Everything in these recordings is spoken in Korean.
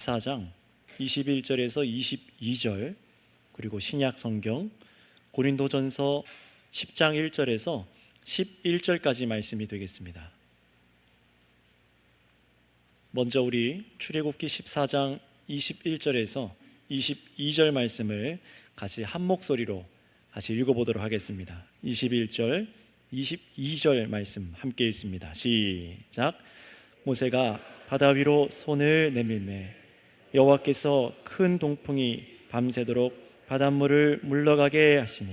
4장 21절에서 22절, 그리고 신약 성경 고린도전서 10장 1절에서 11절까지 말씀이 되겠습니다. 먼저 우리 출애굽기 14장 21절에서 22절 말씀을 같이 한 목소리로 같이 읽어보도록 하겠습니다. 21절, 22절 말씀 함께 읽습니다. 시작. 모세가 바다 위로 손을 내밀매 여호와께서 큰 동풍이 밤새도록 바닷물을 물러가게 하시니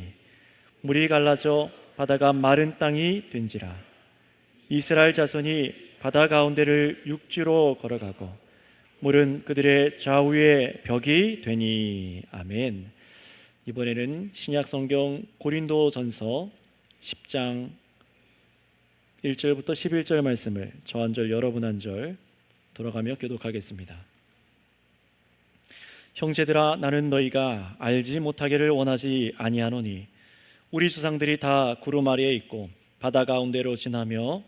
물이 갈라져 바다가 마른 땅이 된지라. 이스라엘 자손이 바다 가운데를 육지로 걸어가고 물은 그들의 좌우에 벽이 되니. 아멘. 이번에는 신약 성경 고린도전서 10장 1절부터 11절 말씀을 저 한 절 여러분 한 절 돌아가며 교독하겠습니다. 형제들아, 나는 너희가 알지 못하기를 원하지 아니하노니 우리 조상들이 다 구름 아래에 있고 바다 가운데로 지나며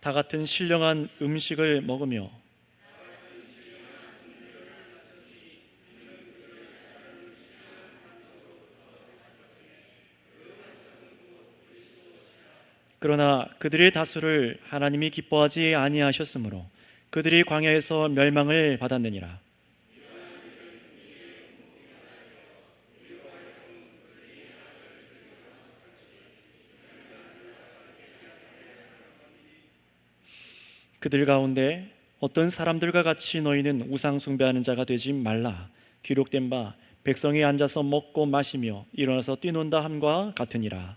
다 같은 신령한 음식을 먹으며 그러나 그들의 다수를 하나님이 기뻐하지 아니하셨으므로 그들이 광야에서 멸망을 받았느니라. 그들 가운데 어떤 사람들과 같이 너희는 우상 숭배하는 자가 되지 말라. 기록된 바 백성이 앉아서 먹고 마시며 일어나서 뛰논다 함과 같으니라.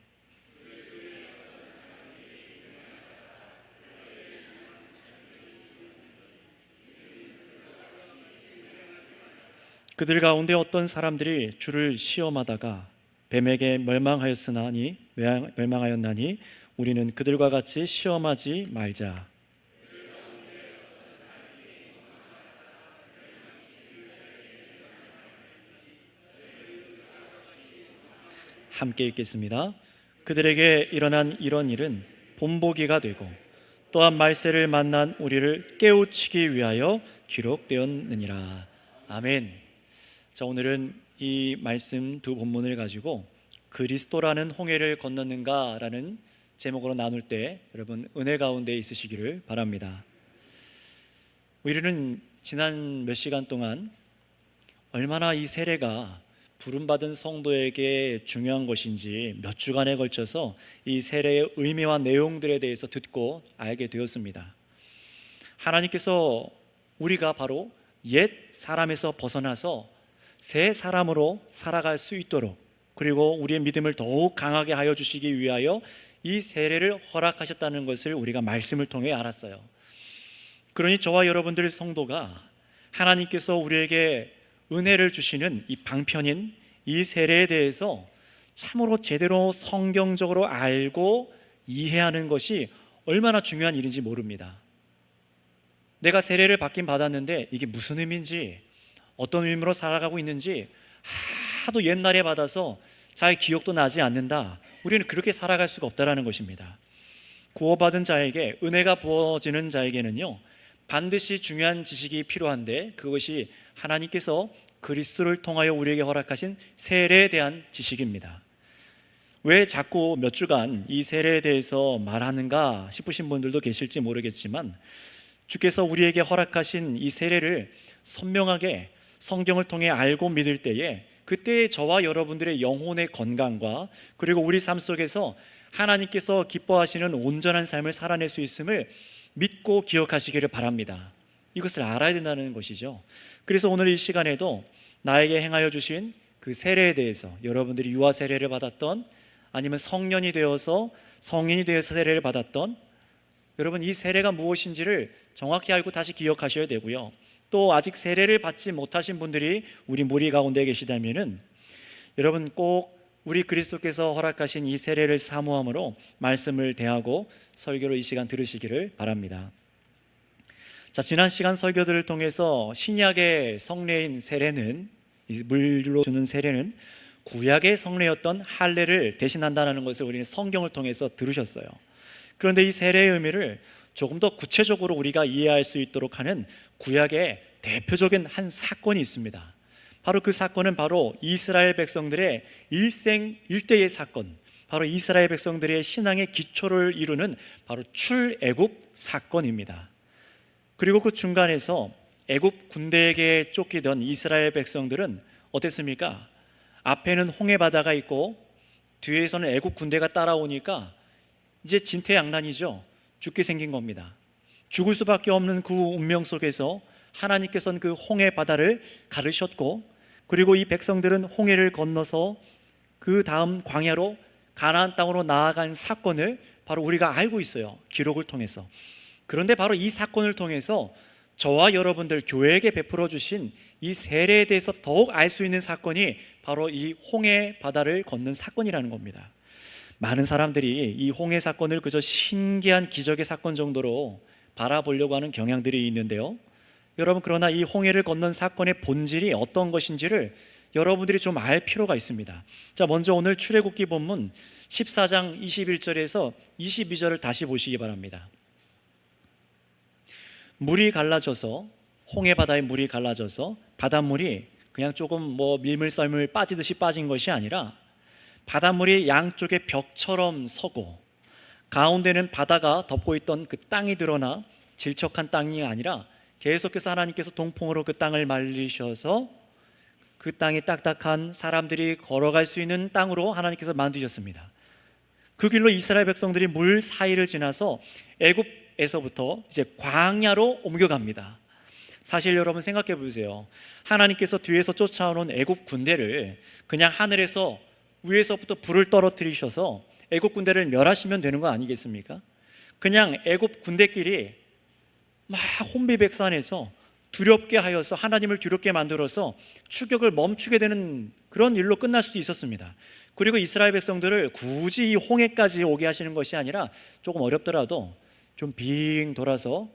그들 가운데 어떤 사람들이 주를 시험하다가 뱀에게 멸망하였나니 우리는 그들과 같이 시험하지 말자. 함께 읽겠습니다. 그들에게 일어난 이런 일은 본보기가 되고 또한 말세를 만난 우리를 깨우치기 위하여 기록되었느니라. 아멘. 자, 오늘은 이 말씀 두 본문을 가지고 그리스도라는 홍해를 건넜는가라는 제목으로 나눌 때 여러분 은혜 가운데 있으시기를 바랍니다. 우리는 지난 몇 시간 동안 얼마나 이 세례가 부름받은 성도에게 중요한 것인지 몇 주간에 걸쳐서 이 세례의 의미와 내용들에 대해서 듣고 알게 되었습니다. 하나님께서 우리가 바로 옛 사람에서 벗어나서 새 사람으로 살아갈 수 있도록, 그리고 우리의 믿음을 더욱 강하게 하여 주시기 위하여 이 세례를 허락하셨다는 것을 우리가 말씀을 통해 알았어요. 그러니 저와 여러분들 성도가 하나님께서 우리에게 은혜를 주시는 이 방편인 이 세례에 대해서 참으로 제대로 성경적으로 알고 이해하는 것이 얼마나 중요한 일인지 모릅니다. 내가 세례를 받긴 받았는데 이게 무슨 의미인지, 어떤 의미로 살아가고 있는지 하도 옛날에 받아서 잘 기억도 나지 않는다. 우리는 그렇게 살아갈 수가 없다는 것입니다. 구원받은 자에게, 은혜가 부어지는 자에게는요, 반드시 중요한 지식이 필요한데 그것이 하나님께서 그리스도를 통하여 우리에게 허락하신 세례에 대한 지식입니다. 왜 자꾸 몇 주간 이 세례에 대해서 말하는가 싶으신 분들도 계실지 모르겠지만, 주께서 우리에게 허락하신 이 세례를 선명하게 성경을 통해 알고 믿을 때에 그때 저와 여러분들의 영혼의 건강과 그리고 우리 삶 속에서 하나님께서 기뻐하시는 온전한 삶을 살아낼 수 있음을 믿고 기억하시기를 바랍니다. 이것을 알아야 된다는 것이죠. 그래서 오늘 이 시간에도 나에게 행하여 주신 그 세례에 대해서, 여러분들이 유아 세례를 받았던, 아니면 성년이 되어서 성인이 되어서 세례를 받았던, 여러분 이 세례가 무엇인지를 정확히 알고 다시 기억하셔야 되고요. 또 아직 세례를 받지 못하신 분들이 우리 무리 가운데 계시다면은 여러분 꼭 우리 그리스도께서 허락하신 이 세례를 사모함으로 말씀을 대하고 설교를 이 시간 들으시기를 바랍니다. 자, 지난 시간 설교들을 통해서 신약의 성례인 세례는, 물로 주는 세례는 구약의 성례였던 할례를 대신한다는 것을 우리는 성경을 통해서 들으셨어요. 그런데 이 세례의 의미를 조금 더 구체적으로 우리가 이해할 수 있도록 하는 구약의 대표적인 한 사건이 있습니다. 바로 그 사건은 바로 이스라엘 백성들의 일생일대의 사건, 바로 이스라엘 백성들의 신앙의 기초를 이루는 바로 출애굽 사건입니다. 그리고 그 중간에서 애굽 군대에게 쫓기던 이스라엘 백성들은 어땠습니까? 앞에는 홍해 바다가 있고 뒤에서는 애굽 군대가 따라오니까 이제 진퇴양난이죠. 죽게 생긴 겁니다. 죽을 수밖에 없는 그 운명 속에서 하나님께서는 그 홍해 바다를 가르셨고, 그리고 이 백성들은 홍해를 건너서 그 다음 광야로 가나안 땅으로 나아간 사건을 바로 우리가 알고 있어요. 기록을 통해서. 그런데 바로 이 사건을 통해서 저와 여러분들 교회에게 베풀어 주신 이 세례에 대해서 더욱 알 수 있는 사건이 바로 이 홍해 바다를 건넌 사건이라는 겁니다. 많은 사람들이 이 홍해 사건을 그저 신기한 기적의 사건 정도로 바라보려고 하는 경향들이 있는데요, 여러분, 그러나 이 홍해를 건넌 사건의 본질이 어떤 것인지를 여러분들이 좀 알 필요가 있습니다. 자, 먼저 오늘 출애굽기 본문 14장 21절에서 22절을 다시 보시기 바랍니다. 물이 갈라져서, 홍해 바다의 물이 갈라져서 바닷물이 그냥 조금 밀물썰물 빠지듯이 빠진 것이 아니라 바닷물이 양쪽에 벽처럼 서고, 가운데는 바다가 덮고 있던 그 땅이 드러나 질척한 땅이 아니라 계속해서 하나님께서 동풍으로 그 땅을 말리셔서 그 땅이 딱딱한 사람들이 걸어갈 수 있는 땅으로 하나님께서 만드셨습니다. 그 길로 이스라엘 백성들이 물 사이를 지나서 애굽에서부터 이제 광야로 옮겨갑니다. 사실 여러분 생각해 보세요. 하나님께서 뒤에서 쫓아오는 애굽 군대를 그냥 하늘에서 위에서부터 불을 떨어뜨리셔서 애굽 군대를 멸하시면 되는 거 아니겠습니까? 그냥 애굽 군대끼리 막 혼비백산해서 두렵게 하여서 하나님을 두렵게 만들어서 추격을 멈추게 되는 그런 일로 끝날 수도 있었습니다. 그리고 이스라엘 백성들을 굳이 이 홍해까지 오게 하시는 것이 아니라 조금 어렵더라도 좀 빙 돌아서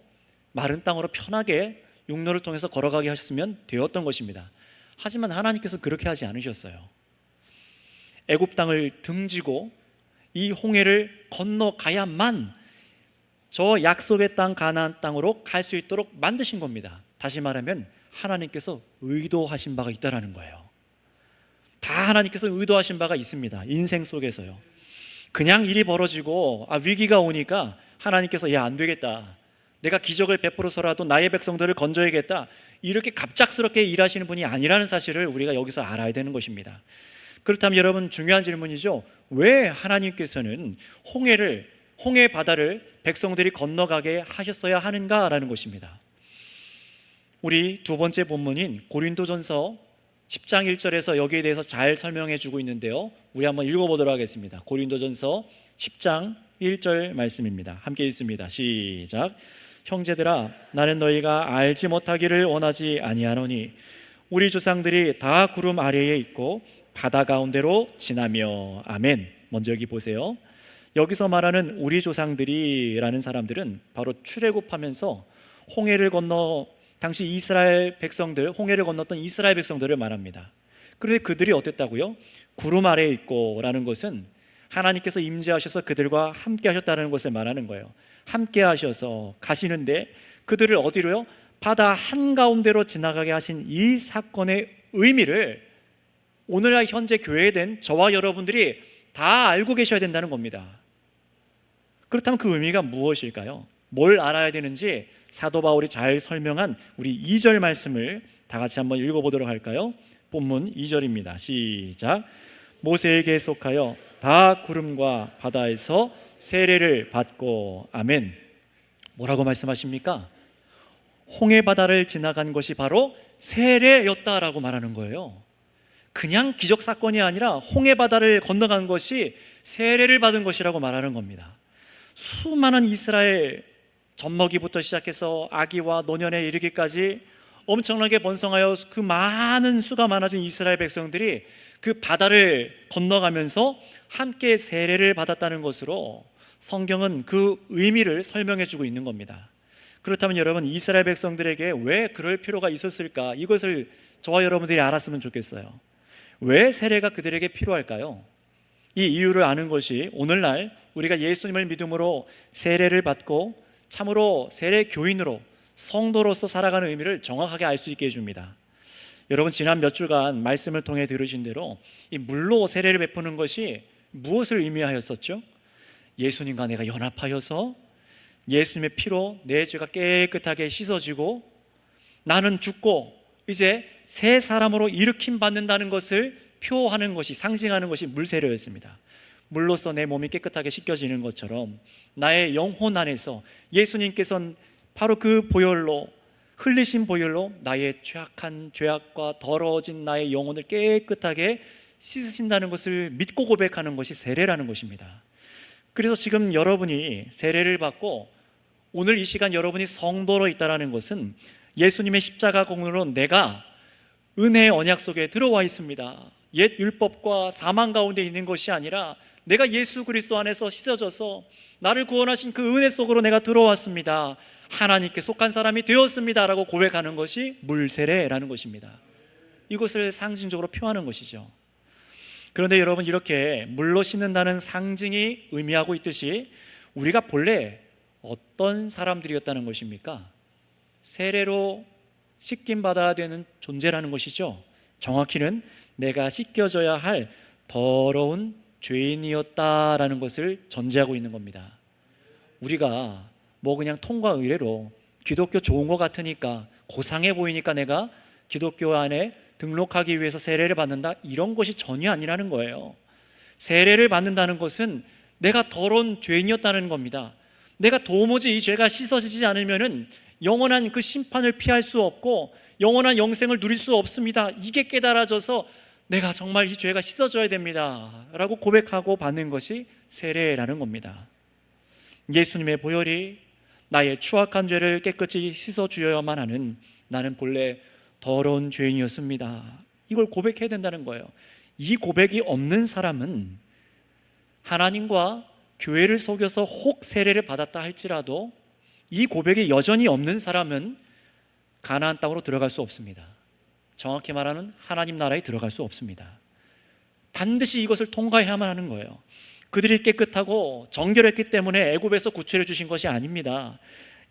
마른 땅으로 편하게 육로를 통해서 걸어가게 하셨으면 되었던 것입니다. 하지만 하나님께서 그렇게 하지 않으셨어요. 애굽 땅을 등지고 이 홍해를 건너가야만 저 약속의 땅 가나안 땅으로 갈 수 있도록 만드신 겁니다. 다시 말하면 하나님께서 의도하신 바가 있다는 거예요. 다 하나님께서 의도하신 바가 있습니다. 인생 속에서요. 그냥 일이 벌어지고 위기가 오니까 하나님께서 안 되겠다, 내가 기적을 베풀어서라도 나의 백성들을 건져야겠다, 이렇게 갑작스럽게 일하시는 분이 아니라는 사실을 우리가 여기서 알아야 되는 것입니다. 그렇다면 여러분, 중요한 질문이죠. 왜 하나님께서는 홍해 바다를 백성들이 건너가게 하셨어야 하는가라는 것입니다. 우리 두 번째 본문인 고린도전서 10장 1절에서 여기에 대해서 잘 설명해 주고 있는데요, 우리 한번 읽어보도록 하겠습니다. 고린도전서 10장 1절 말씀입니다. 함께 읽습니다. 시작. 형제들아, 나는 너희가 알지 못하기를 원하지 아니하노니 우리 조상들이 다 구름 아래에 있고 바다 가운데로 지나며. 아멘. 먼저 여기 보세요. 여기서 말하는 우리 조상들이라는 사람들은 바로 출애굽하면서 홍해를 건너 당시 이스라엘 백성들, 홍해를 건넜던 이스라엘 백성들을 말합니다. 그런데 그들이 어땠다고요? 구름 아래에 있고 라는 것은 하나님께서 임재하셔서 그들과 함께 하셨다는 것을 말하는 거예요. 함께 하셔서 가시는데 그들을 어디로요? 바다 한가운데로 지나가게 하신 이 사건의 의미를 오늘날 현재 교회된 저와 여러분들이 다 알고 계셔야 된다는 겁니다. 그렇다면 그 의미가 무엇일까요? 뭘 알아야 되는지 사도 바울이 잘 설명한 우리 2절 말씀을 다 같이 한번 읽어보도록 할까요? 본문 2절입니다. 시작. 모세에게 속하여 다 구름과 바다에서 세례를 받고. 아멘. 뭐라고 말씀하십니까? 홍해 바다를 지나간 것이 바로 세례였다라고 말하는 거예요. 그냥 기적 사건이 아니라 홍해 바다를 건너간 것이 세례를 받은 것이라고 말하는 겁니다. 수많은 이스라엘 젖먹이부터 시작해서 아기와 노년에 이르기까지 엄청나게 번성하여 그 많은 수가 많아진 이스라엘 백성들이 그 바다를 건너가면서 함께 세례를 받았다는 것으로 성경은 그 의미를 설명해 주고 있는 겁니다. 그렇다면 여러분, 이스라엘 백성들에게 왜 그럴 필요가 있었을까? 이것을 저와 여러분들이 알았으면 좋겠어요. 왜 세례가 그들에게 필요할까요? 이 이유를 아는 것이 오늘날 우리가 예수님을 믿음으로 세례를 받고 참으로 세례 교인으로 성도로서 살아가는 의미를 정확하게 알 수 있게 해줍니다. 여러분, 지난 몇 주간 말씀을 통해 들으신 대로 이 물로 세례를 베푸는 것이 무엇을 의미하였었죠? 예수님과 내가 연합하여서 예수님의 피로 내 죄가 깨끗하게 씻어지고 나는 죽고 이제 새 사람으로 일으킴 받는다는 것을 표하는 것이, 상징하는 것이 물세례였습니다. 물로써 내 몸이 깨끗하게 씻겨지는 것처럼 나의 영혼 안에서 예수님께서는 바로 그 보혈로, 흘리신 보혈로 나의 죄악한 죄악과 더러워진 나의 영혼을 깨끗하게 씻으신다는 것을 믿고 고백하는 것이 세례라는 것입니다. 그래서 지금 여러분이 세례를 받고 오늘 이 시간 여러분이 성도로 있다는 것은 예수님의 십자가 공로로 내가 은혜의 언약 속에 들어와 있습니다. 옛 율법과 사망 가운데 있는 것이 아니라 내가 예수 그리스도 안에서 씻어져서 나를 구원하신 그 은혜 속으로 내가 들어왔습니다. 하나님께 속한 사람이 되었습니다 라고 고백하는 것이 물세례라는 것입니다. 이것을 상징적으로 표하는 것이죠. 그런데 여러분, 이렇게 물로 씻는다는 상징이 의미하고 있듯이 우리가 본래 어떤 사람들이었다는 것입니까? 세례로 씻김 받아야 되는 존재라는 것이죠. 정확히는 내가 씻겨져야 할 더러운 죄인이었다라는 것을 전제하고 있는 겁니다. 우리가 뭐 그냥 통과 의례로 기독교 좋은 것 같으니까, 고상해 보이니까 내가 기독교 안에 등록하기 위해서 세례를 받는다, 이런 것이 전혀 아니라는 거예요. 세례를 받는다는 것은 내가 더러운 죄인이었다는 겁니다. 내가 도무지 이 죄가 씻어지지 않으면은 영원한 그 심판을 피할 수 없고 영원한 영생을 누릴 수 없습니다. 이게 깨달아져서 내가 정말 이 죄가 씻어져야 됩니다 라고 고백하고 받는 것이 세례라는 겁니다. 예수님의 보혈이 나의 추악한 죄를 깨끗이 씻어주어야만 하는, 나는 본래 더러운 죄인이었습니다, 이걸 고백해야 된다는 거예요. 이 고백이 없는 사람은 하나님과 교회를 속여서 혹 세례를 받았다 할지라도 이 고백이 여전히 없는 사람은 가나안 땅으로 들어갈 수 없습니다. 정확히 말하면 하나님 나라에 들어갈 수 없습니다. 반드시 이것을 통과해야만 하는 거예요. 그들이 깨끗하고 정결했기 때문에 애굽에서 구출해 주신 것이 아닙니다.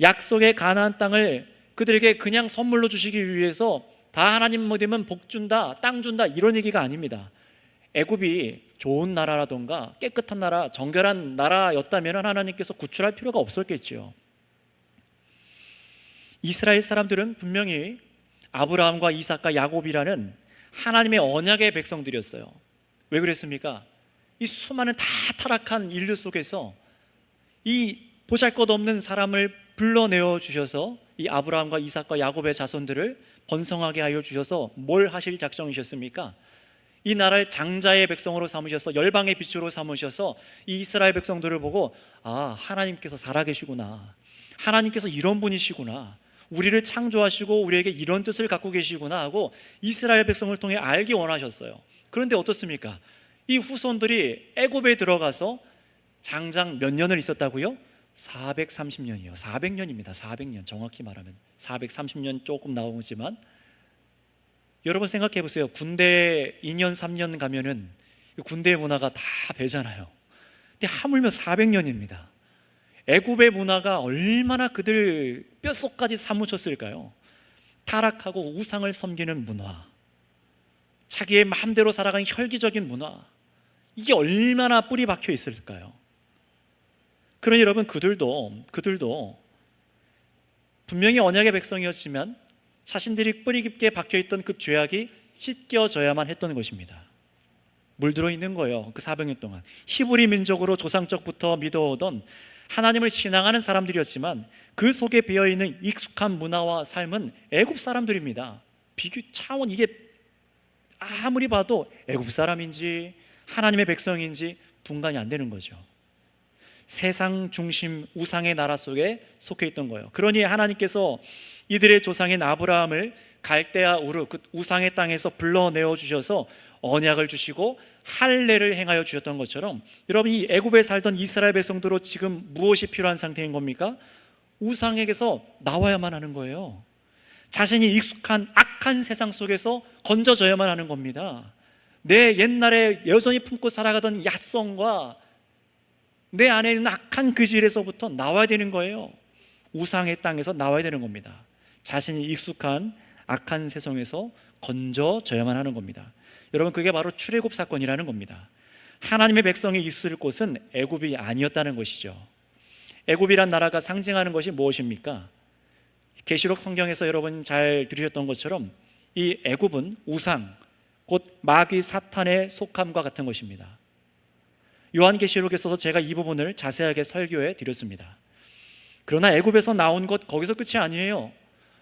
약속의 가나안 땅을 그들에게 그냥 선물로 주시기 위해서 다 하나님 믿으면 복 준다, 땅 준다, 이런 얘기가 아닙니다. 애굽이 좋은 나라라던가 깨끗한 나라, 정결한 나라였다면 하나님께서 구출할 필요가 없었겠죠. 이스라엘 사람들은 분명히 아브라함과 이삭과 야곱이라는 하나님의 언약의 백성들이었어요. 왜 그랬습니까? 이 수많은 다 타락한 인류 속에서 이 보잘것없는 사람을 불러내어 주셔서 이 아브라함과 이삭과 야곱의 자손들을 번성하게 하여 주셔서 뭘 하실 작정이셨습니까? 이 나라를 장자의 백성으로 삼으셔서 열방의 빛으로 삼으셔서 이 이스라엘 백성들을 보고, 아, 하나님께서 살아계시구나, 하나님께서 이런 분이시구나, 우리를 창조하시고 우리에게 이런 뜻을 갖고 계시구나 하고 이스라엘 백성을 통해 알기 원하셨어요. 그런데 어떻습니까? 이 후손들이 애굽에 들어가서 장장 몇 년을 있었다고요? 430년이요. 400년입니다. 400년. 정확히 말하면 430년 조금 나오지만, 여러분 생각해 보세요. 군대 2년 3년 가면은 군대 문화가 다 배잖아요. 근데 하물며 400년입니다. 애굽의 문화가 얼마나 그들 뼛속까지 사무쳤을까요? 타락하고 우상을 섬기는 문화, 자기의 마음대로 살아가는 혈기적인 문화, 이게 얼마나 뿌리 박혀 있을까요? 그러니 여러분, 그들도 분명히 언약의 백성이었지만 자신들이 뿌리 깊게 박혀있던 그 죄악이 씻겨져야만 했던 것입니다. 물들어 있는 거예요. 그 400년 동안 히브리 민족으로 조상적부터 믿어오던 하나님을 신앙하는 사람들이었지만 그 속에 배어있는 익숙한 문화와 삶은 애굽 사람들입니다. 비교 차원, 이게 아무리 봐도 애굽 사람인지 하나님의 백성인지 분간이 안 되는 거죠. 세상 중심 우상의 나라 속에 속해 있던 거예요. 그러니 하나님께서 이들의 조상인 아브라함을 갈대아 우르, 그 우상의 땅에서 불러내어 주셔서 언약을 주시고 할례를 행하여 주셨던 것처럼, 여러분, 이 애굽에 살던 이스라엘 백성들로 지금 무엇이 필요한 상태인 겁니까? 우상에게서 나와야만 하는 거예요. 자신이 익숙한 악한 세상 속에서 건져져야만 하는 겁니다. 내 옛날에 여전히 품고 살아가던 야성과 내 안에 있는 악한 그 질에서부터 나와야 되는 거예요. 우상의 땅에서 나와야 되는 겁니다. 자신이 익숙한 악한 세상에서 건져져야만 하는 겁니다. 여러분, 그게 바로 출애굽 사건이라는 겁니다. 하나님의 백성이 있을 곳은 애굽이 아니었다는 것이죠. 애굽이란 나라가 상징하는 것이 무엇입니까? 계시록 성경에서 여러분 잘 들으셨던 것처럼 이 애굽은 우상, 곧 마귀 사탄의 속함과 같은 것입니다. 요한계시록에서도 제가 이 부분을 자세하게 설교해 드렸습니다. 그러나 애굽에서 나온 것 거기서 끝이 아니에요.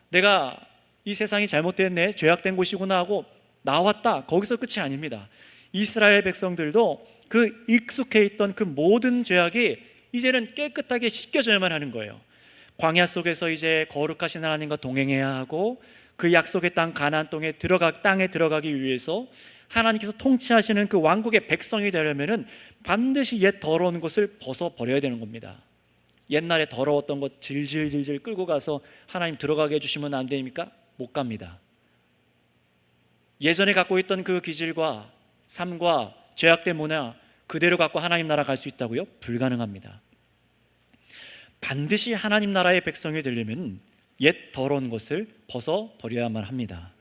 내가 이 세상이 잘못됐네, 죄악된 곳이구나 하고 나왔다, 거기서 끝이 아닙니다. 이스라엘 백성들도 그 익숙해 있던 그 모든 죄악이 이제는 깨끗하게 씻겨져야만 하는 거예요. 광야 속에서 이제 거룩하신 하나님과 동행해야 하고 그 약속의 땅 가나안 땅에 들어가기 위해서 하나님께서 통치하시는 그 왕국의 백성이 되려면은 반드시 옛 더러운 것을 벗어버려야 되는 겁니다. 옛날에 더러웠던 것 질질질질 끌고 가서 하나님 들어가게 해주시면 안 됩니까? 못 갑니다. 예전에 갖고 있던 그 기질과 삶과 죄악된 문화 그대로 갖고 하나님 나라 갈 수 있다고요? 불가능합니다. 반드시 하나님 나라의 백성이 되려면 옛 더러운 것을 벗어버려야만 합니다.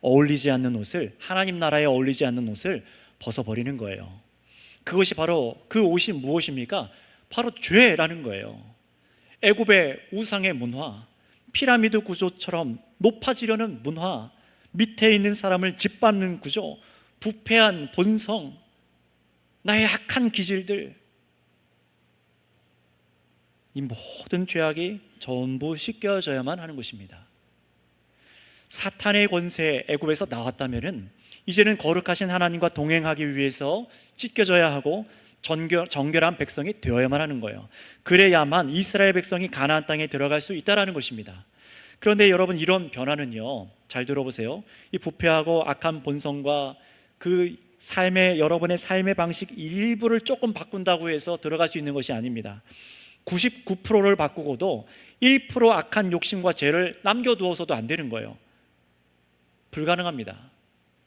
어울리지 않는 옷을, 하나님 나라에 어울리지 않는 옷을 벗어버리는 거예요. 그것이 바로, 그 옷이 무엇입니까? 바로 죄라는 거예요. 애굽의 우상의 문화, 피라미드 구조처럼 높아지려는 문화, 밑에 있는 사람을 짓밟는 구조, 부패한 본성, 나의 악한 기질들, 이 모든 죄악이 전부 씻겨져야만 하는 것입니다. 사탄의 권세 애굽에서 나왔다면은 이제는 거룩하신 하나님과 동행하기 위해서 찢겨져야 하고 정결한 백성이 되어야만 하는 거예요. 그래야만 이스라엘 백성이 가나안 땅에 들어갈 수 있다라는 것입니다. 그런데 여러분, 이런 변화는요, 잘 들어보세요. 이 부패하고 악한 본성과 그 여러분의 삶의 방식 일부를 조금 바꾼다고 해서 들어갈 수 있는 것이 아닙니다. 99%를 바꾸고도 1% 악한 욕심과 죄를 남겨두어서도 안 되는 거예요. 불가능합니다.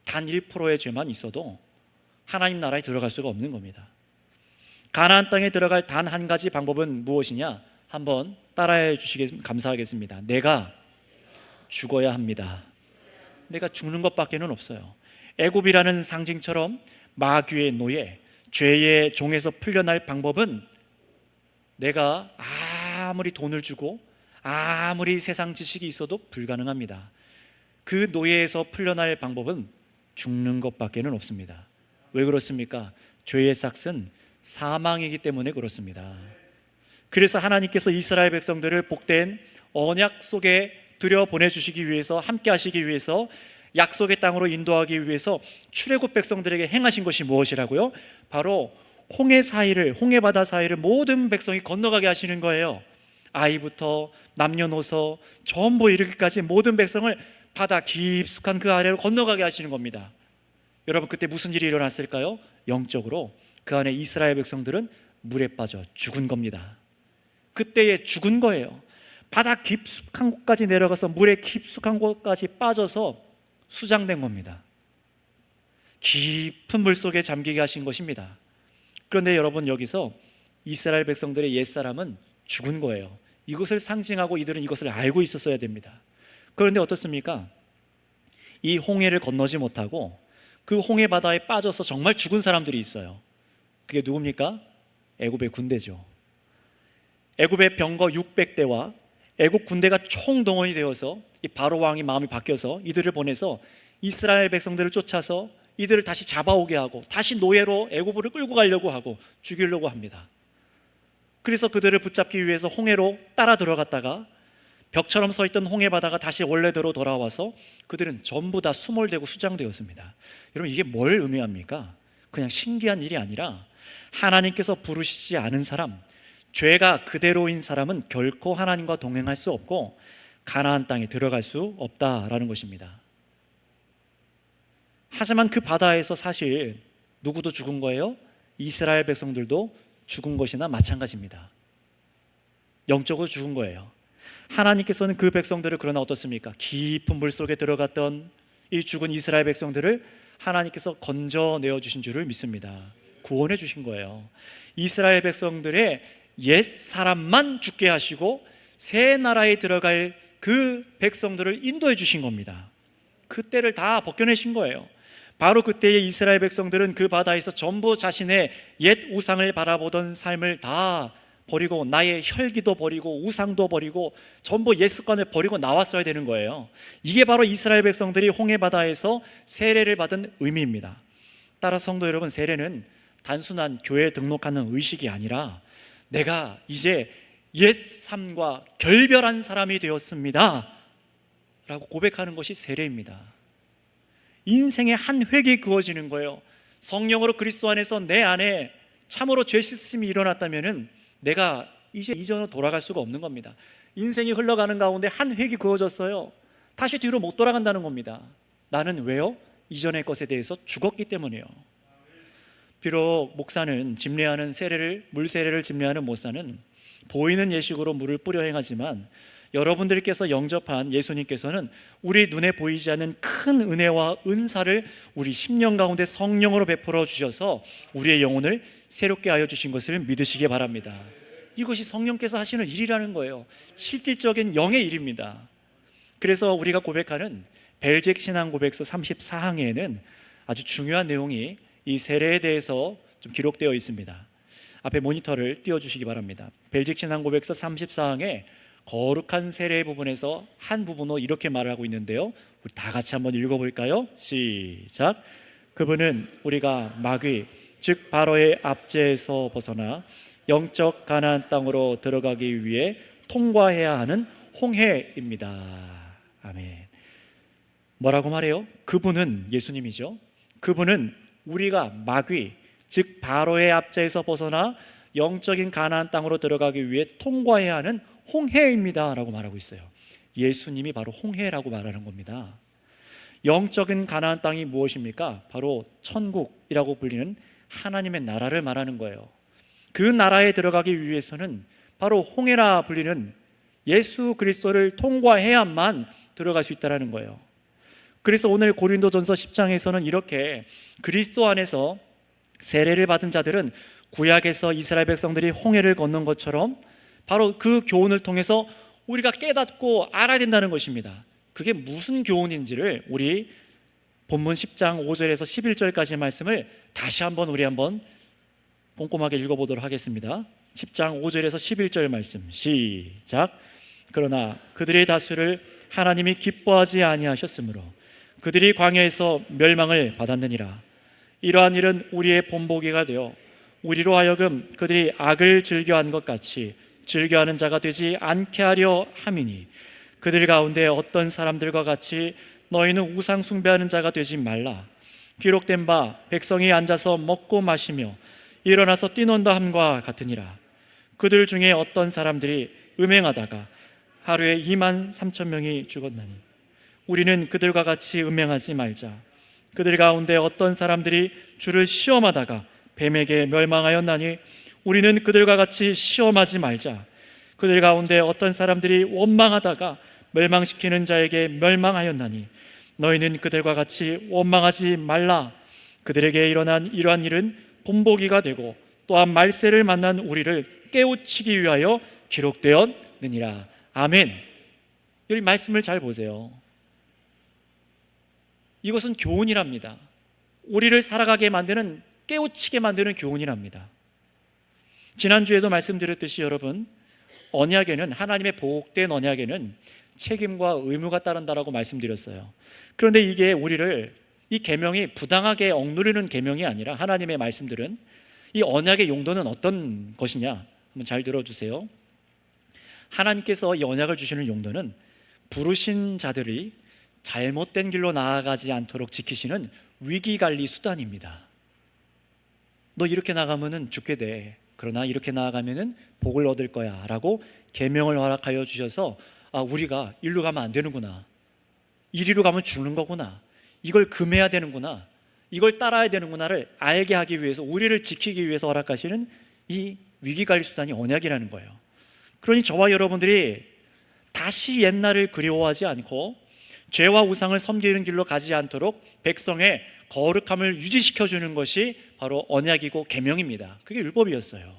단 1%의 죄만 있어도 하나님 나라에 들어갈 수가 없는 겁니다. 가나안 땅에 들어갈 단 한 가지 방법은 무엇이냐? 한번 따라해 주시겠습니다. 감사하겠습니다. 내가 죽어야 합니다. 내가 죽는 것밖에는 없어요. 애굽이라는 상징처럼 마귀의 노예, 죄의 종에서 풀려날 방법은 내가 아무리 돈을 주고 아무리 세상 지식이 있어도 불가능합니다. 그 노예에서 풀려날 방법은 죽는 것밖에는 없습니다. 왜 그렇습니까? 죄의 삭은 사망이기 때문에 그렇습니다. 그래서 하나님께서 이스라엘 백성들을 복된 언약 속에 들여보내주시기 위해서, 함께 하시기 위해서, 약속의 땅으로 인도하기 위해서 출애굽 백성들에게 행하신 것이 무엇이라고요? 바로 홍해 바다 사이를 모든 백성이 건너가게 하시는 거예요. 아이부터 남녀노소 전부 이르기까지 모든 백성을 바다 깊숙한 그 아래로 건너가게 하시는 겁니다. 여러분, 그때 무슨 일이 일어났을까요? 영적으로 그 안에 이스라엘 백성들은 물에 빠져 죽은 겁니다. 그때에 죽은 거예요. 바다 깊숙한 곳까지 내려가서 물에 깊숙한 곳까지 빠져서 수장된 겁니다. 깊은 물 속에 잠기게 하신 것입니다. 그런데 여러분, 여기서 이스라엘 백성들의 옛사람은 죽은 거예요. 이것을 상징하고 이들은 이것을 알고 있었어야 됩니다. 그런데 어떻습니까? 이 홍해를 건너지 못하고 그 홍해 바다에 빠져서 정말 죽은 사람들이 있어요. 그게 누굽니까? 애굽의 군대죠. 애굽의 병거 600대와 애굽 군대가 총동원이 되어서 이 바로 왕이 마음이 바뀌어서 이들을 보내서 이스라엘 백성들을 쫓아서 이들을 다시 잡아오게 하고 다시 노예로 애굽으로 끌고 가려고 하고 죽이려고 합니다. 그래서 그들을 붙잡기 위해서 홍해로 따라 들어갔다가 벽처럼 서 있던 홍해 바다가 다시 원래대로 돌아와서 그들은 전부 다 수몰되고 수장되었습니다. 여러분, 이게 뭘 의미합니까? 그냥 신기한 일이 아니라 하나님께서 부르시지 않은 사람, 죄가 그대로인 사람은 결코 하나님과 동행할 수 없고 가나안 땅에 들어갈 수 없다라는 것입니다. 하지만 그 바다에서 사실 누구도 죽은 거예요? 이스라엘 백성들도 죽은 것이나 마찬가지입니다. 영적으로 죽은 거예요. 하나님께서는 그 백성들을 그러나 어떻습니까? 깊은 물 속에 들어갔던 이 죽은 이스라엘 백성들을 하나님께서 건져내어 주신 줄을 믿습니다. 구원해 주신 거예요. 이스라엘 백성들의 옛 사람만 죽게 하시고 새 나라에 들어갈 그 백성들을 인도해 주신 겁니다. 그 때를 다 벗겨내신 거예요. 바로 그때의 이스라엘 백성들은 그 바다에서 전부 자신의 옛 우상을 바라보던 삶을 다 버리고 나의 혈기도 버리고 우상도 버리고 전부 옛 습관을 버리고 나왔어야 되는 거예요. 이게 바로 이스라엘 백성들이 홍해바다에서 세례를 받은 의미입니다. 따라 성도 여러분, 세례는 단순한 교회에 등록하는 의식이 아니라 내가 이제 옛 삶과 결별한 사람이 되었습니다 라고 고백하는 것이 세례입니다. 인생의 한 획이 그어지는 거예요. 성령으로 그리스도 안에서 내 안에 참으로 죄 씻음이 일어났다면 내가 이제 이전으로 돌아갈 수가 없는 겁니다. 인생이 흘러가는 가운데 한 획이 그어졌어요. 다시 뒤로 못 돌아간다는 겁니다. 나는 왜요? 이전의 것에 대해서 죽었기 때문이에요. 비록 목사는 집례하는 세례를, 물 세례를 집례하는 목사는 보이는 예식으로 물을 뿌려 행하지만 여러분들께서 영접한 예수님께서는 우리 눈에 보이지 않는 큰 은혜와 은사를 우리 심령 가운데 성령으로 베풀어 주셔서 우리의 영혼을 새롭게 하여 주신 것을 믿으시기 바랍니다. 이것이 성령께서 하시는 일이라는 거예요. 실질적인 영의 일입니다. 그래서 우리가 고백하는 벨잭 신앙 고백서 34항에는 아주 중요한 내용이 이 세례에 대해서 좀 기록되어 있습니다. 앞에 모니터를 띄워주시기 바랍니다. 벨잭 신앙 고백서 34항에 거룩한 세례 부분에서 한 부분으로 이렇게 말을 하고 있는데요, 우리 다 같이 한번 읽어볼까요? 시작. 그분은 우리가 마귀 즉 바로의 압제에서 벗어나 영적 가나안 땅으로 들어가기 위해 통과해야 하는 홍해입니다. 아멘. 뭐라고 말해요? 그분은 예수님이죠. 그분은 우리가 마귀 즉 바로의 압제에서 벗어나 영적인 가나안 땅으로 들어가기 위해 통과해야 하는 홍해입니다 라고 말하고 있어요. 예수님이 바로 홍해라고 말하는 겁니다. 영적인 가나안 땅이 무엇입니까? 바로 천국이라고 불리는 하나님의 나라를 말하는 거예요. 그 나라에 들어가기 위해서는 바로 홍해라 불리는 예수 그리스도를 통과해야만 들어갈 수 있다는 거예요. 그래서 오늘 고린도전서 10장에서는 이렇게 그리스도 안에서 세례를 받은 자들은 구약에서 이스라엘 백성들이 홍해를 건넌 것처럼 바로 그 교훈을 통해서 우리가 깨닫고 알아야 된다는 것입니다. 그게 무슨 교훈인지를 우리 본문 10장 5절에서 11절까지 말씀을 다시 한번 꼼꼼하게 읽어보도록 하겠습니다. 10장 5절에서 11절 말씀 시작. 그러나 그들의 다수를 하나님이 기뻐하지 아니하셨으므로 그들이 광야에서 멸망을 받았느니라. 이러한 일은 우리의 본보기가 되어 우리로 하여금 그들이 악을 즐겨한 것 같이 즐겨하는 자가 되지 않게 하려 함이니 그들 가운데 어떤 사람들과 같이 너희는 우상 숭배하는 자가 되지 말라. 기록된 바 백성이 앉아서 먹고 마시며 일어나서 뛰논다 함과 같으니라. 그들 중에 어떤 사람들이 음행하다가 하루에 2만 3천 명이 죽었나니 우리는 그들과 같이 음행하지 말자. 그들 가운데 어떤 사람들이 주를 시험하다가 뱀에게 멸망하였나니 우리는 그들과 같이 시험하지 말자. 그들 가운데 어떤 사람들이 원망하다가 멸망시키는 자에게 멸망하였나니 너희는 그들과 같이 원망하지 말라. 그들에게 일어난 이러한 일은 본보기가 되고 또한 말세를 만난 우리를 깨우치기 위하여 기록되었느니라. 아멘. 여기 말씀을 잘 보세요. 이것은 교훈이랍니다. 우리를 살아가게 만드는, 깨우치게 만드는 교훈이랍니다. 지난주에도 말씀드렸듯이 여러분, 언약에는, 하나님의 복된 언약에는 책임과 의무가 따른다라고 말씀드렸어요. 그런데 이게 우리를, 이 계명이 부당하게 억누르는 계명이 아니라 하나님의 말씀들은, 이 언약의 용도는 어떤 것이냐 한번 잘 들어주세요. 하나님께서 이 언약을 주시는 용도는 부르신 자들이 잘못된 길로 나아가지 않도록 지키시는 위기관리 수단입니다. 너 이렇게 나가면은 죽게 돼. 그러나 이렇게 나아가면은 복을 얻을 거야 라고 계명을 허락하여 주셔서 우리가 일로 가면 안 되는구나, 이리로 가면 죽는 거구나, 이걸 금해야 되는구나, 이걸 따라야 되는구나를 알게 하기 위해서, 우리를 지키기 위해서 허락하시는 이 위기관리 수단이 언약이라는 거예요. 그러니 저와 여러분들이 다시 옛날을 그리워하지 않고 죄와 우상을 섬기는 길로 가지 않도록 백성의 거룩함을 유지시켜 주는 것이 바로 언약이고 계명입니다. 그게 율법이었어요.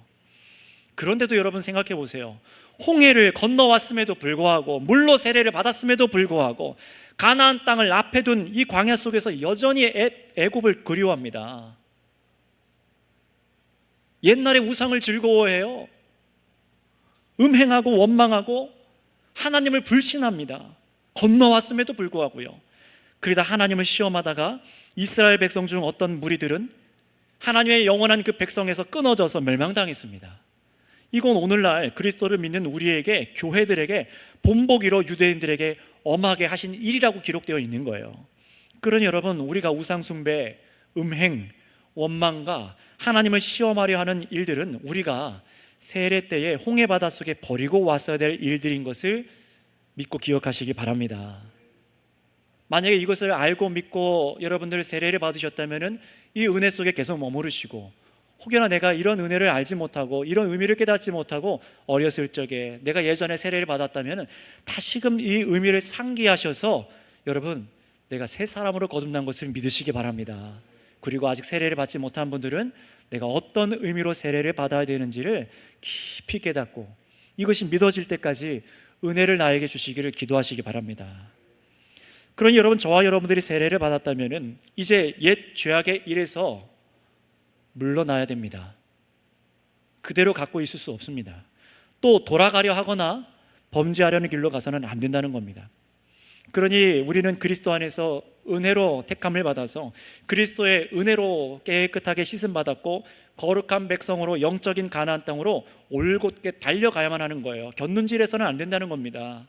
그런데도 여러분 생각해 보세요. 홍해를 건너왔음에도 불구하고, 물로 세례를 받았음에도 불구하고, 가나안 땅을 앞에 둔 이 광야 속에서 여전히 애굽을 그리워합니다. 옛날의 우상을 즐거워해요. 음행하고 원망하고 하나님을 불신합니다. 건너왔음에도 불구하고요. 그러다 하나님을 시험하다가 이스라엘 백성 중 어떤 무리들은 하나님의 영원한 그 백성에서 끊어져서 멸망당했습니다. 이건 오늘날 그리스도를 믿는 우리에게, 교회들에게, 본보기로 유대인들에게 엄하게 하신 일이라고 기록되어 있는 거예요. 그러니 여러분, 우리가 우상숭배, 음행, 원망과 하나님을 시험하려 하는 일들은 우리가 세례 때에 홍해 바닷속에 버리고 왔어야 될 일들인 것을 믿고 기억하시기 바랍니다. 만약에 이것을 알고 믿고 여러분들 세례를 받으셨다면 이 은혜 속에 계속 머무르시고, 혹여나 내가 이런 은혜를 알지 못하고 이런 의미를 깨닫지 못하고 어렸을 적에 내가 예전에 세례를 받았다면 다시금 이 의미를 상기하셔서 여러분, 내가 새 사람으로 거듭난 것을 믿으시기 바랍니다. 그리고 아직 세례를 받지 못한 분들은 내가 어떤 의미로 세례를 받아야 되는지를 깊이 깨닫고 이것이 믿어질 때까지 은혜를 나에게 주시기를 기도하시기 바랍니다. 그러니 여러분, 저와 여러분들이 세례를 받았다면 이제 옛 죄악의 일에서 물러나야 됩니다. 그대로 갖고 있을 수 없습니다. 또 돌아가려 하거나 범죄하려는 길로 가서는 안 된다는 겁니다. 그러니 우리는 그리스도 안에서 은혜로 택함을 받아서 그리스도의 은혜로 깨끗하게 씻음 받았고 거룩한 백성으로 영적인 가나안 땅으로 올곧게 달려가야만 하는 거예요. 곁눈질해서는 안 된다는 겁니다.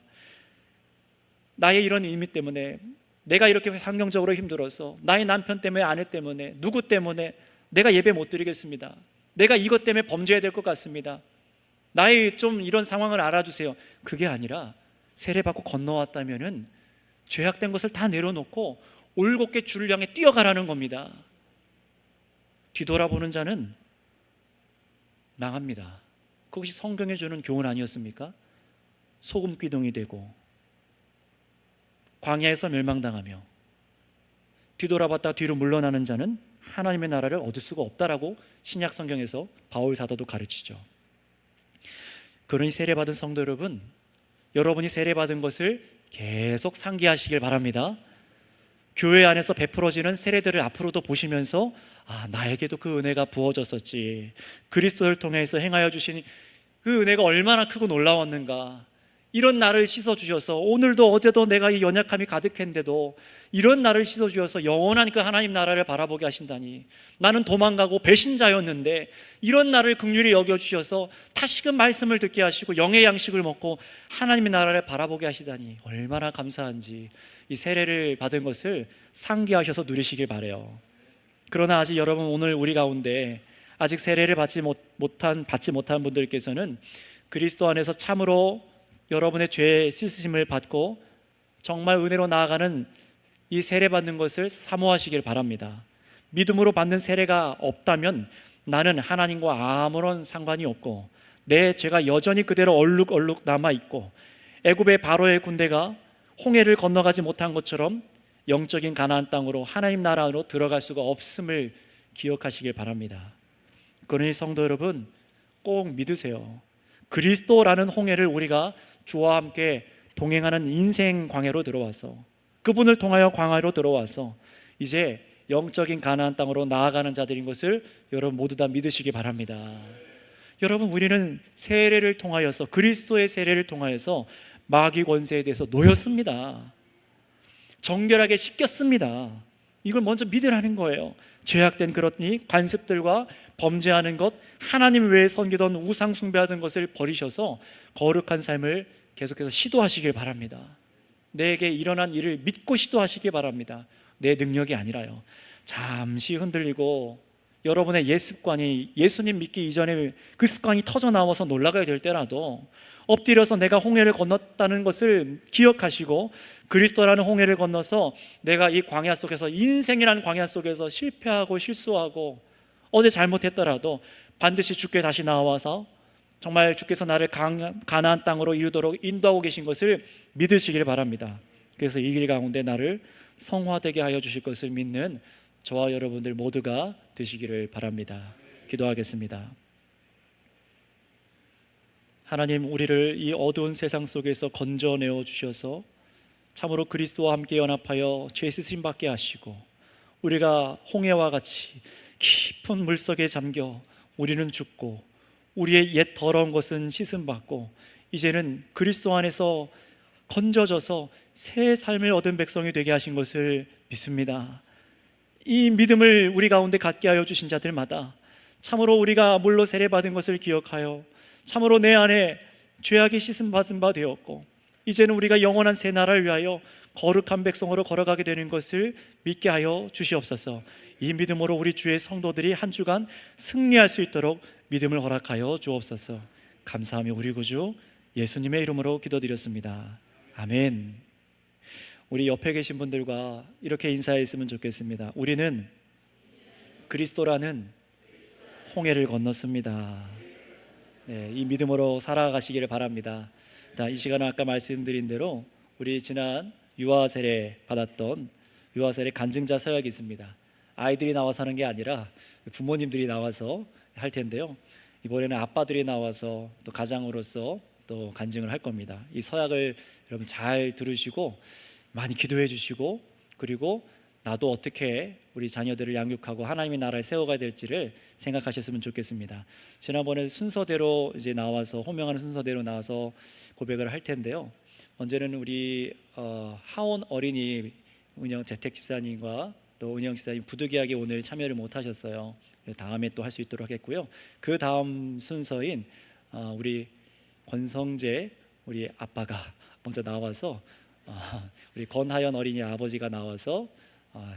나의 이런 의미 때문에, 내가 이렇게 환경적으로 힘들어서, 나의 남편 때문에, 아내 때문에, 누구 때문에 내가 예배 못 드리겠습니다. 내가 이것 때문에 범죄해야 될 것 같습니다. 나의 좀 이런 상황을 알아주세요. 그게 아니라 세례받고 건너왔다면은 죄악된 것을 다 내려놓고 올곧게 주를 향해 뛰어가라는 겁니다. 뒤돌아보는 자는 망합니다. 그것이 성경에 주는 교훈 아니었습니까? 소금 기둥이 되고 광야에서 멸망당하며 뒤돌아봤다 뒤로 물러나는 자는 하나님의 나라를 얻을 수가 없다라고 신약 성경에서 바울 사도도 가르치죠. 그러니 세례받은 성도 여러분, 여러분이 세례받은 것을 계속 상기하시길 바랍니다. 교회 안에서 베풀어지는 세례들을 앞으로도 보시면서 나에게도 그 은혜가 부어졌었지, 그리스도를 통해서 행하여 주신 그 은혜가 얼마나 크고 놀라웠는가, 이런 나를 씻어주셔서 오늘도 어제도 내가 이 연약함이 가득했는데도 이런 나를 씻어주셔서 영원한 그 하나님 나라를 바라보게 하신다니, 나는 도망가고 배신자였는데 이런 나를 긍휼히 여겨주셔서 다시금 말씀을 듣게 하시고 영의 양식을 먹고 하나님의 나라를 바라보게 하시다니 얼마나 감사한지 이 세례를 받은 것을 상기하셔서 누리시길 바라요. 그러나 아직 여러분, 오늘 우리 가운데 아직 세례를 받지 못한 분들께서는 그리스도 안에서 참으로 여러분의 죄의 씻으심을 받고 정말 은혜로 나아가는 이 세례 받는 것을 사모하시길 바랍니다. 믿음으로 받는 세례가 없다면 나는 하나님과 아무런 상관이 없고 내 죄가 여전히 그대로 얼룩얼룩 남아있고 애굽의 바로의 군대가 홍해를 건너가지 못한 것처럼 영적인 가나안 땅으로 하나님 나라로 들어갈 수가 없음을 기억하시길 바랍니다. 그러니 성도 여러분, 꼭 믿으세요. 그리스도라는 홍해를 우리가 주와 함께 동행하는 인생 광야로 들어와서, 그분을 통하여 광야로 들어와서 이제 영적인 가나안 땅으로 나아가는 자들인 것을 여러분 모두 다 믿으시기 바랍니다. 여러분, 우리는 세례를 통하여서, 그리스도의 세례를 통하여서 마귀 권세에 대해서 놓였습니다. 정결하게 씻겼습니다. 이걸 먼저 믿으라는 거예요. 죄악된 그런 관습들과 범죄하는 것, 하나님 외에 섬기던 우상 숭배하던 것을 버리셔서 거룩한 삶을 계속해서 시도하시길 바랍니다. 내게 일어난 일을 믿고 시도하시기 바랍니다. 내 능력이 아니라요. 잠시 흔들리고 여러분의 옛 습관이, 예수님 믿기 이전에 그 습관이 터져나와서 놀라게 될 때라도 엎드려서 내가 홍해를 건넜다는 것을 기억하시고 그리스도라는 홍해를 건너서 내가 이 광야 속에서, 인생이라는 광야 속에서 실패하고 실수하고 어제 잘못했더라도 반드시 주께 다시 나와서 정말 주께서 나를 가나안 땅으로 이르도록 인도하고 계신 것을 믿으시길 바랍니다. 그래서 이 길 가운데 나를 성화되게 하여 주실 것을 믿는 저와 여러분들 모두가 되시기를 바랍니다. 기도하겠습니다. 하나님, 우리를 이 어두운 세상 속에서 건져내어 주셔서 참으로 그리스도와 함께 연합하여 죄 쓰심 받게 하시고, 우리가 홍해와 같이 깊은 물속에 잠겨 우리는 죽고 우리의 옛 더러운 것은 씻음 받고 이제는 그리스도 안에서 건져져서 새 삶을 얻은 백성이 되게 하신 것을 믿습니다. 이 믿음을 우리 가운데 갖게 하여 주신 자들마다 참으로 우리가 물로 세례받은 것을 기억하여 참으로 내 안에 죄악이 씻음 받은 바 되었고 이제는 우리가 영원한 새 나라를 위하여 거룩한 백성으로 걸어가게 되는 것을 믿게 하여 주시옵소서. 이 믿음으로 우리 주의 성도들이 한 주간 승리할 수 있도록 믿음을 허락하여 주옵소서. 감사하며 우리 구주 예수님의 이름으로 기도드렸습니다. 아멘. 우리 옆에 계신 분들과 이렇게 인사했으면 좋겠습니다. 우리는 그리스도라는 홍해를 건넜습니다. 네, 이 믿음으로 살아가시기를 바랍니다. 이 시간은 아까 말씀드린 대로 우리 지난 유아 세례 받았던 유아 세례 간증자 서약이 있습니다. 아이들이 나와서 하는 게 아니라 부모님들이 나와서 할 텐데요, 이번에는 아빠들이 나와서 또 가장으로서 또 간증을 할 겁니다. 이 서약을 여러분 잘 들으시고 많이 기도해 주시고, 그리고 나도 어떻게 우리 자녀들을 양육하고 하나님의 나라에 세워가야 될지를 생각하셨으면 좋겠습니다. 지난번에 순서대로 이제 나와서 호명하는 순서대로 나와서 고백을 할 텐데요, 먼저는 우리 하온 어린이 은영 재택 집사님과 또 은영 집사님 부득이하게 오늘 참여를 못 하셨어요. 다음에 또 할 수 있도록 하겠고요. 그 다음 순서인 우리 권성재 우리 아빠가 먼저 나와서 우리 권하연 어린이 아버지가 나와서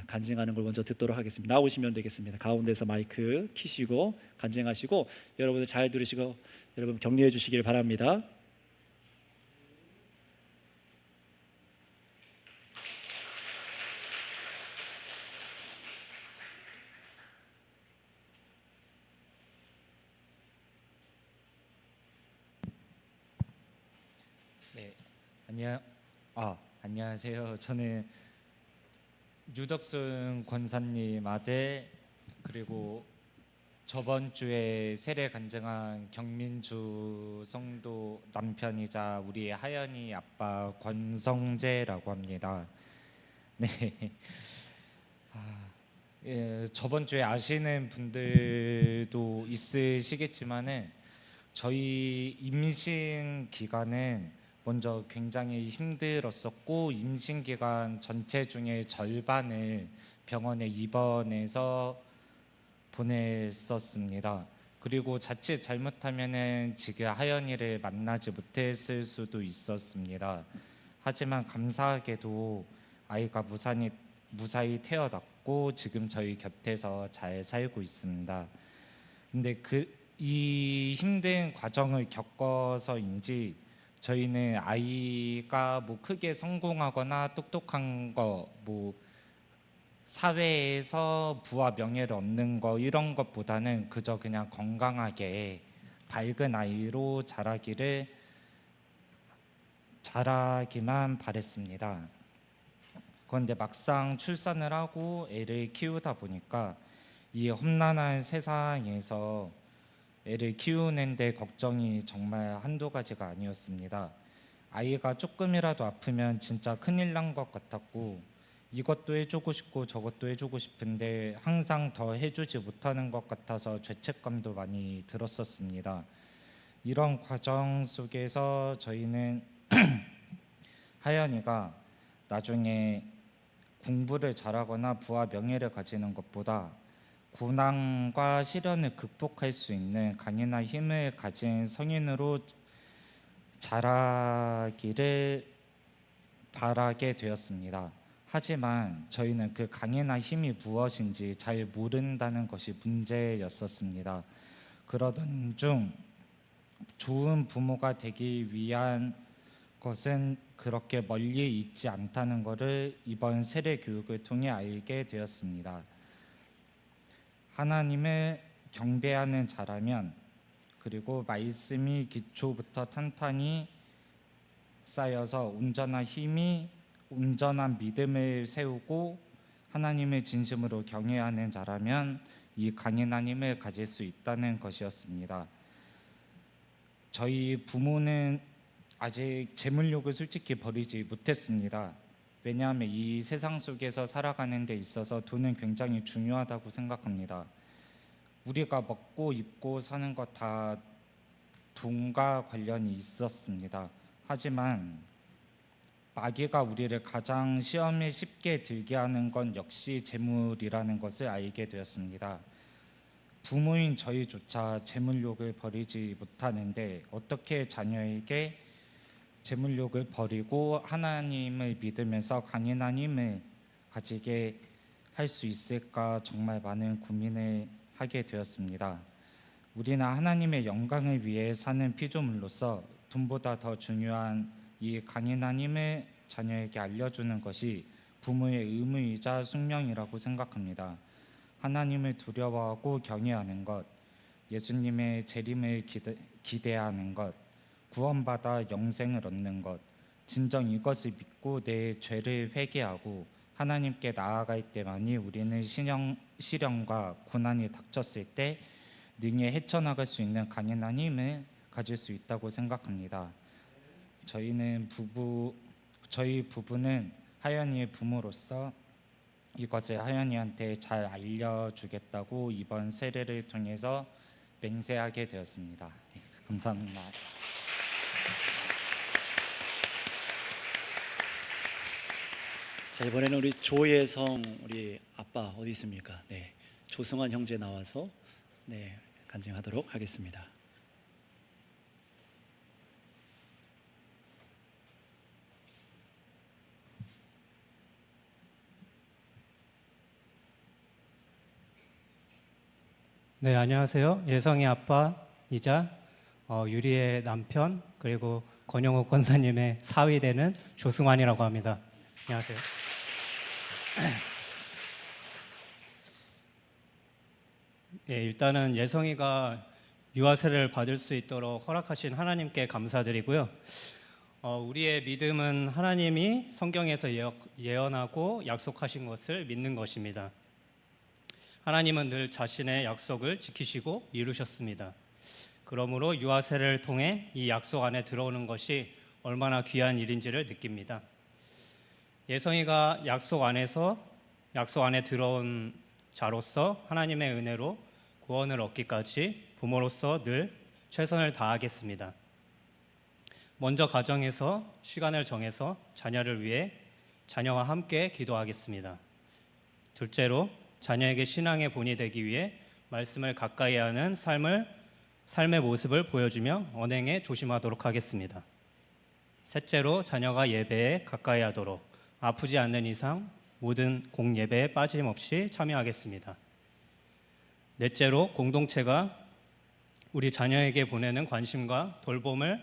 간증하는 걸 먼저 듣도록 하겠습니다. 나오시면 되겠습니다. 가운데서 마이크 키시고 간증하시고 여러분들 잘 들으시고 여러분 격려해 주시길 바랍니다. 네, 안녕하세요. 저는 유덕순 권사님 아들, 그리고 저번 주에 세례 간증한 경민주 성도 남편이자 우리 하연이 아빠 권성재라고 합니다. 네, 저번 주에 아시는 분들도 있으시겠지만은 저희 임신 기간은 먼저 굉장히 힘들었었고, 임신 기간 전체 중에 절반을 병원에 입원해서 보냈었습니다. 그리고 자칫 잘못하면은 지금 하연이를 만나지 못했을 수도 있었습니다. 하지만 감사하게도 아이가 무사히 태어났고 지금 저희 곁에서 잘 살고 있습니다. 근데 이 힘든 과정을 겪어서인지 저희는 아이가 뭐 크게 성공하거나 똑똑한 거, 뭐 사회에서 부와 명예를 얻는 거 이런 것보다는 그저 그냥 건강하게 밝은 아이로 자라기만 바랬습니다. 그런데 막상 출산을 하고 애를 키우다 보니까 이 험난한 세상에서 애를 키우는데 걱정이 정말 한두 가지가 아니었습니다. 아이가 조금이라도 아프면 진짜 큰일 난 것 같았고, 이것도 해주고 싶고 저것도 해주고 싶은데 항상 더 해주지 못하는 것 같아서 죄책감도 많이 들었었습니다. 이런 과정 속에서 저희는 하연이가 나중에 공부를 잘하거나 부와 명예를 가지는 것보다 고난과 시련을 극복할 수 있는 강인한 힘을 가진 성인으로 자라기를 바라게 되었습니다. 하지만 저희는 그 강인한 힘이 무엇인지 잘 모른다는 것이 문제였었습니다. 그러던 중 좋은 부모가 되기 위한 것은 그렇게 멀리 있지 않다는 것을 이번 세례 교육을 통해 알게 되었습니다. 하나님을 경배하는 자라면, 그리고 말씀이 기초부터 탄탄히 쌓여서 온전한 믿음을 세우고 하나님을 진심으로 경외하는 자라면 이 강인한 힘을 가질 수 있다는 것이었습니다. 저희 부모는 아직 재물욕을 솔직히 버리지 못했습니다. 왜냐하면 이 세상 속에서 살아가는 데 있어서 돈은 굉장히 중요하다고 생각합니다. 우리가 먹고 입고 사는 것 다 돈과 관련이 있었습니다. 하지만 마귀가 우리를 가장 시험에 쉽게 들게 하는 건 역시 재물이라는 것을 알게 되었습니다. 부모인 저희조차 재물욕을 버리지 못하는데 어떻게 자녀에게 재물욕을 버리고 하나님을 믿으면서 강인한 힘을 가지게 할 수 있을까 정말 많은 고민을 하게 되었습니다. 우리는 하나님의 영광을 위해 사는 피조물로서 돈보다 더 중요한 이 강인한 힘을 자녀에게 알려주는 것이 부모의 의무이자 숙명이라고 생각합니다. 하나님을 두려워하고 경외하는 것, 예수님의 재림을 기대하는 것, 구원받아 영생을 얻는 것, 진정 이것을 믿고 내 죄를 회개하고 하나님께 나아갈 때만이 우리는 시련과 고난이 닥쳤을 때 능히 헤쳐나갈 수 있는 강인한 힘을 가질 수 있다고 생각합니다. 저희 부부는 하연이의 부모로서 이것을 하연이한테 잘 알려주겠다고 이번 세례를 통해서 맹세하게 되었습니다. 감사합니다. 자, 이번에는 우리 조예성 우리 아빠 어디 있습니까? 네, 조승환 형제 나와서 네, 간증하도록 하겠습니다. 네, 안녕하세요. 예성의 아빠이자 유리의 남편 그리고 권영욱 권사님의 사위 되는 조승환이라고 합니다. 안녕하세요. 예, 일단은 예성이가 유아 세례를 받을 수 있도록 허락하신 하나님께 감사드리고요. 우리의 믿음은 하나님이 성경에서 예언하고 약속하신 것을 믿는 것입니다. 하나님은 늘 자신의 약속을 지키시고 이루셨습니다. 그러므로 유아 세례를 통해 이 약속 안에 들어오는 것이 얼마나 귀한 일인지를 느낍니다. 예성이가 약속 안에 들어온 자로서 하나님의 은혜로 구원을 얻기까지 부모로서 늘 최선을 다하겠습니다. 먼저 가정에서 시간을 정해서 자녀를 위해 자녀와 함께 기도하겠습니다. 둘째로 자녀에게 신앙의 본이 되기 위해 말씀을 가까이 하는 삶의 모습을 보여주며 언행에 조심하도록 하겠습니다. 셋째로 자녀가 예배에 가까이 하도록 아프지 않는 이상 모든 공예배에 빠짐없이 참여하겠습니다. 넷째로 공동체가 우리 자녀에게 보내는 관심과 돌봄을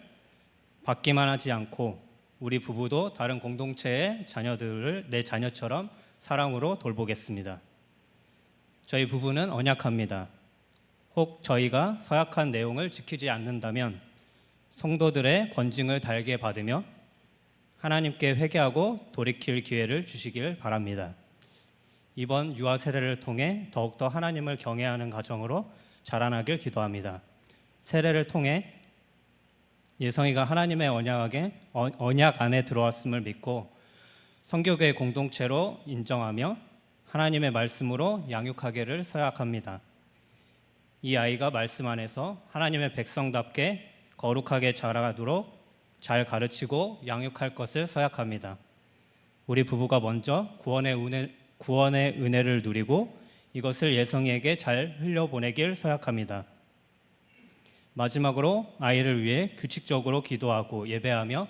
받기만 하지 않고 우리 부부도 다른 공동체의 자녀들을 내 자녀처럼 사랑으로 돌보겠습니다. 저희 부부는 언약합니다. 혹 저희가 서약한 내용을 지키지 않는다면 성도들의 권징을 달게 받으며 하나님께 회개하고 돌이킬 기회를 주시길 바랍니다. 이번 유아 세례를 통해 더욱더 하나님을 경외하는 가정으로 자라나길 기도합니다. 세례를 통해 예성이가 하나님의 언약 안에 들어왔음을 믿고 성교교의 공동체로 인정하며 하나님의 말씀으로 양육하기를 서약합니다. 이 아이가 말씀 안에서 하나님의 백성답게 거룩하게 자라도록 잘 가르치고 양육할 것을 서약합니다. 우리 부부가 먼저 구원의 은혜를 누리고 이것을 예성이에게 잘 흘려보내길 서약합니다. 마지막으로 아이를 위해 규칙적으로 기도하고 예배하며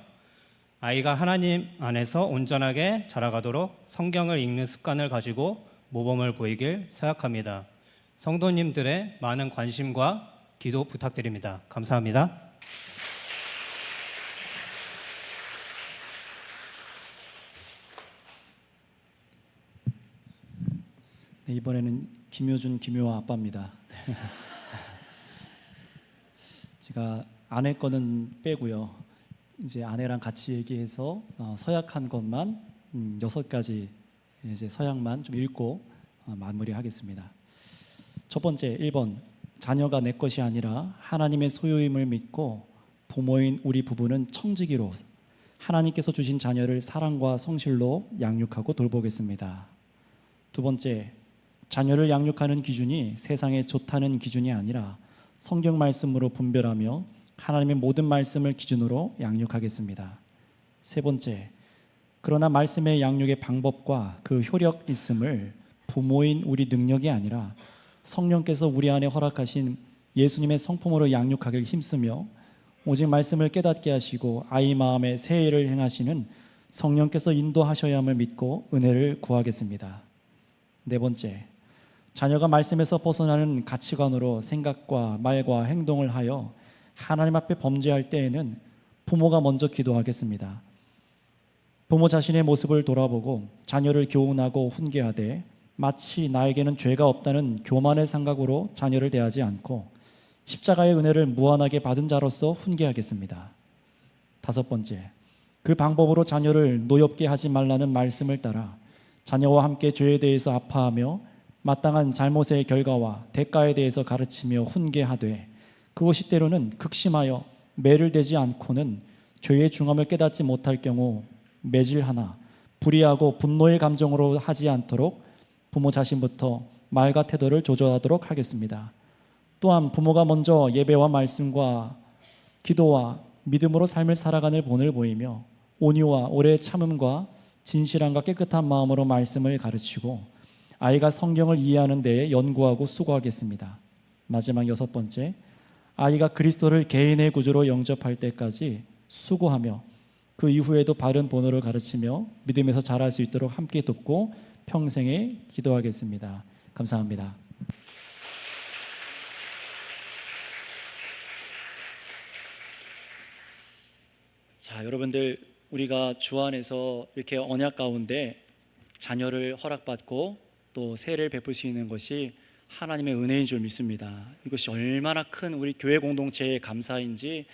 아이가 하나님 안에서 온전하게 자라가도록 성경을 읽는 습관을 가지고 모범을 보이길 서약합니다. 성도님들의 많은 관심과 기도 부탁드립니다. 감사합니다. 네, 이번에는 김효준 김효아 아빠입니다. 제가 아내 거는 빼고요. 이제 아내랑 같이 얘기해서 서약한 것만 6가지 이제 서약만 좀 읽고 마무리하겠습니다. 첫 번째 1번, 자녀가 내 것이 아니라 하나님의 소유임을 믿고 부모인 우리 부부는 청지기로 하나님께서 주신 자녀를 사랑과 성실로 양육하고 돌보겠습니다. 두 번째, 자녀를 양육하는 기준이 세상에 좋다는 기준이 아니라 성경 말씀으로 분별하며 하나님의 모든 말씀을 기준으로 양육하겠습니다. 세 번째, 그러나 말씀의 양육의 방법과 그 효력 있음을 부모인 우리 능력이 아니라 성령께서 우리 안에 허락하신 예수님의 성품으로 양육하길 힘쓰며 오직 말씀을 깨닫게 하시고 아이 마음에 새 일을 행하시는 성령께서 인도하셔야 함을 믿고 은혜를 구하겠습니다. 네 번째, 자녀가 말씀에서 벗어나는 가치관으로 생각과 말과 행동을 하여 하나님 앞에 범죄할 때에는 부모가 먼저 기도하겠습니다. 부모 자신의 모습을 돌아보고 자녀를 교훈하고 훈계하되 마치 나에게는 죄가 없다는 교만의 생각으로 자녀를 대하지 않고 십자가의 은혜를 무한하게 받은 자로서 훈계하겠습니다. 다섯 번째, 그 방법으로 자녀를 노엽게 하지 말라는 말씀을 따라 자녀와 함께 죄에 대해서 아파하며 마땅한 잘못의 결과와 대가에 대해서 가르치며 훈계하되 그것이 때로는 극심하여 매를 대지 않고는 죄의 중함을 깨닫지 못할 경우 매질하나 불의하고 분노의 감정으로 하지 않도록 부모 자신부터 말과 태도를 조절하도록 하겠습니다. 또한 부모가 먼저 예배와 말씀과 기도와 믿음으로 삶을 살아가는 본을 보이며 온유와 오래 참음과 진실함과 깨끗한 마음으로 말씀을 가르치고 아이가 성경을 이해하는 데에 연구하고 수고하겠습니다. 마지막 여섯 번째, 아이가 그리스도를 개인의 구주로 영접할 때까지 수고하며 그 이후에도 바른 본어를 가르치며 믿음에서 자랄 수 있도록 함께 돕고 평생에 기도하겠습니다. 감사합니다. 자, 여러분들, 우리가 주 안에서 이렇게 언약 가운데 자녀를 허락받고 또 세례를 베풀 수 있는 것이 하나님의 은혜인 줄 믿습니다. 이것이 얼마나 큰 우리 교회 공동체의 감사인지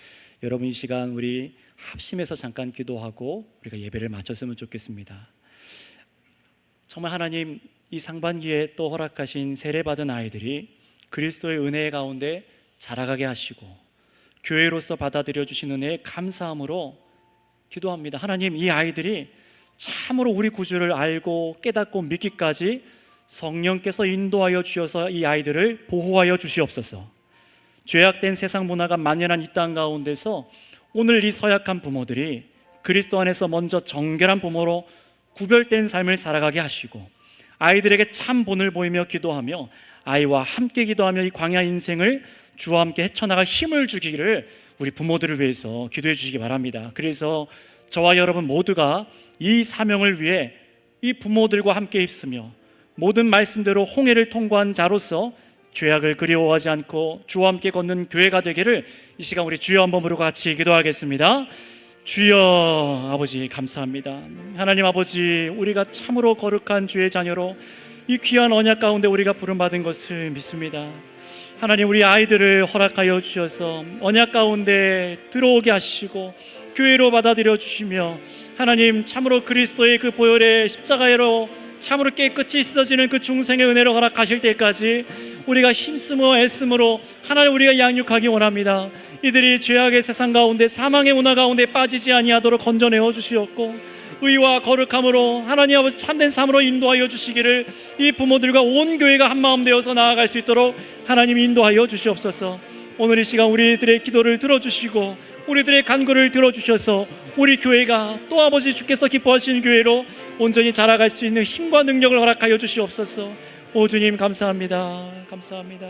여러분 이 시간 우리 합심해서 잠깐 기도하고 우리가 예배를 마쳤으면 좋겠습니다. 정말 하나님, 이 상반기에 또 허락하신 세례받은 아이들이 그리스도의 은혜 가운데 자라가게 하시고 교회로서 받아들여 주신 은혜에 감사함으로 기도합니다. 하나님, 이 아이들이 참으로 우리 구주를 알고 깨닫고 믿기까지 성령께서 인도하여 주셔서 이 아이들을 보호하여 주시옵소서. 죄악된 세상 문화가 만연한 이 땅 가운데서 오늘 이 서약한 부모들이 그리스도 안에서 먼저 정결한 부모로 구별된 삶을 살아가게 하시고 아이들에게 참 본을 보이며 기도하며 아이와 함께 기도하며 이 광야 인생을 주와 함께 헤쳐나갈 힘을 주기를 우리 부모들을 위해서 기도해 주시기 바랍니다. 그래서 저와 여러분 모두가 이 사명을 위해 이 부모들과 함께 있으며 모든 말씀대로 홍해를 통과한 자로서 죄악을 그리워하지 않고 주와 함께 걷는 교회가 되기를 이 시간 우리 주여 한 번으로 같이 기도하겠습니다. 주여 아버지 감사합니다. 하나님 아버지, 우리가 참으로 거룩한 주의 자녀로 이 귀한 언약 가운데 우리가 부름받은 것을 믿습니다. 하나님, 우리 아이들을 허락하여 주셔서 언약 가운데 들어오게 하시고 교회로 받아들여 주시며 하나님, 참으로 그리스도의 그 보혈의 십자가로 참으로 깨끗이 씻어지는 그 중생의 은혜로 허락하실 때까지 우리가 힘쓰며 애씀으로 하나님 우리가 양육하기 원합니다. 이들이 죄악의 세상 가운데 사망의 문화 가운데 빠지지 아니하도록 건져내어 주시옵고 의와 거룩함으로 하나님 아버지 참된 삶으로 인도하여 주시기를 이 부모들과 온 교회가 한마음 되어서 나아갈 수 있도록 하나님 인도하여 주시옵소서. 오늘 이 시간 우리들의 기도를 들어주시고 우리들의 간구를 들어주셔서 우리 교회가 또 아버지 주께서 기뻐하시는 교회로 온전히 자라갈 수 있는 힘과 능력을 허락하여 주시옵소서. 오 주님 감사합니다. 감사합니다.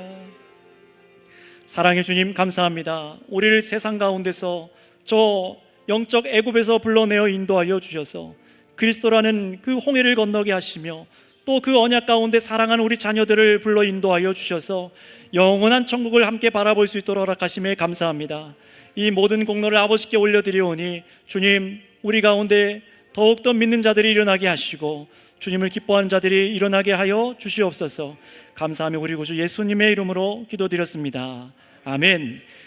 사랑의 주님 감사합니다. 우리를 세상 가운데서 저 영적 애굽에서 불러내어 인도하여 주셔서 그리스도라는 그 홍해를 건너게 하시며 또 그 언약 가운데 사랑하는 우리 자녀들을 불러 인도하여 주셔서 영원한 천국을 함께 바라볼 수 있도록 허락하심에 감사합니다. 이 모든 공로를 아버지께 올려드리오니 주님, 우리 가운데 더욱더 믿는 자들이 일어나게 하시고 주님을 기뻐하는 자들이 일어나게 하여 주시옵소서. 감사하며 우리 구주 예수님의 이름으로 기도드렸습니다. 아멘.